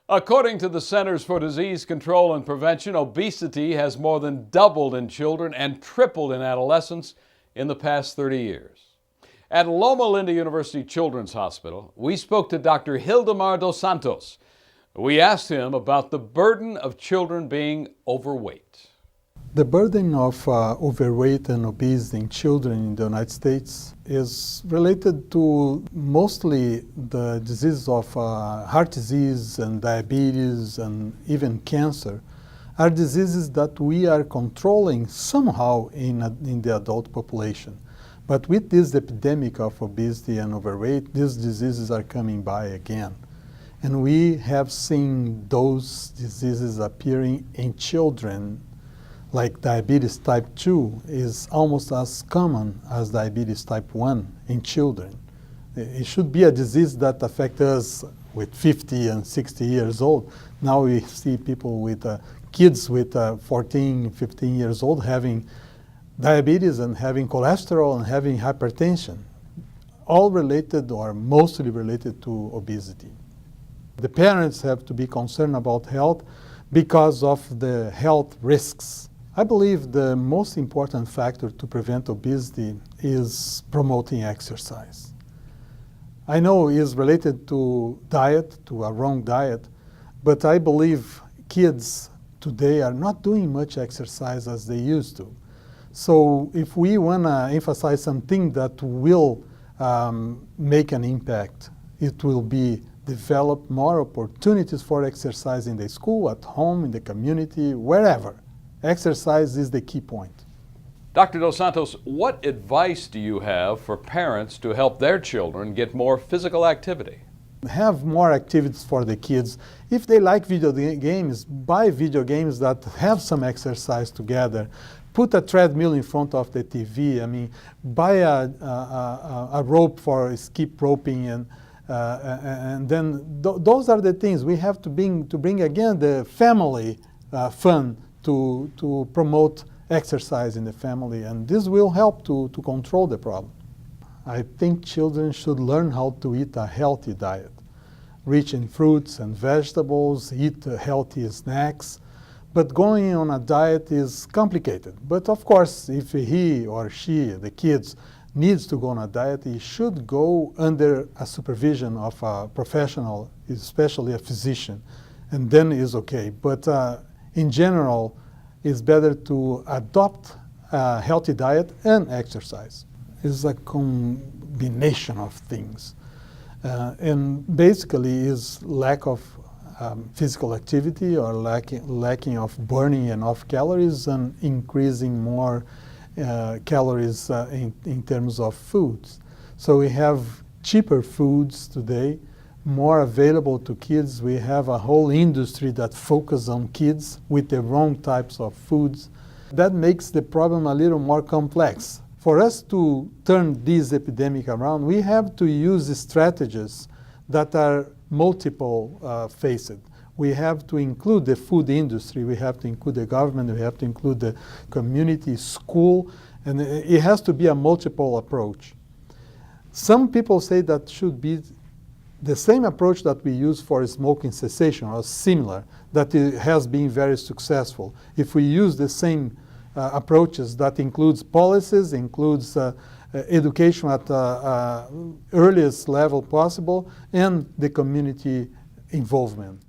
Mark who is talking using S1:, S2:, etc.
S1: According to the Centers for Disease Control and Prevention, obesity has more than doubled in children and tripled in adolescents in the past 30 years. At Loma University Children's Hospital, we spoke to Dr. Hildemar Dos Santos. We asked him about the burden of children being overweight.
S2: The burden of overweight and obesity in children in the United States is related to mostly the diseases of heart disease and diabetes and even cancer, are diseases that we are controlling somehow in the adult population. But with this epidemic of obesity and overweight, these diseases are coming by again. And we have seen those diseases appearing in children, like diabetes type 2 is almost as common as diabetes type 1 in children. It should be a disease that affects us with 50 and 60 years old. Now we see people with kids with 14, 15 years old having diabetes and having cholesterol and having hypertension, all related or mostly related to obesity. The parents have to be concerned about health because of the health risks. I believe the most important factor to prevent obesity is promoting exercise. I know it is related to diet, to a wrong diet, but I believe kids today are not doing much exercise as they used to. So if we want to emphasize something that will make an impact, it will be develop more opportunities for exercise in the school, at home, in the community, wherever. Exercise is the key point.
S1: Dr. Dos Santos, what advice do you have for parents to help their children get more physical activity?
S2: Have more activities for the kids. If they like video games, buy video games that have some exercise together. Put a treadmill in front of the TV. I mean, buy a rope for skip roping, and then those are the things we have to bring again the family fun to promote exercise in the family, and this will help to control the problem. I think children should learn how to eat a healthy diet, rich in fruits and vegetables, eat healthy snacks. But going on a diet is complicated. But of course, if he or she, the kids, needs to go on a diet, he should go under a supervision of a professional, especially a physician, and then it's okay. But in general, it's better to adopt a healthy diet and exercise. It's a combination of things. And basically is lack of physical activity or lacking of burning enough calories and increasing more calories in terms of foods. So we have cheaper foods today, more available to kids. We have a whole industry that focuses on kids with the wrong types of foods. That makes the problem a little more complex. For us to turn this epidemic around, we have to use strategies that are multiple-faced. We have to include the food industry, we have to include the government, we have to include the community, school, and it has to be a multiple approach. Some people say that should be the same approach that we use for smoking cessation, or similar, that it has been very successful. If we use the same approaches, that includes policies, includes education at earliest level possible, and the community involvement.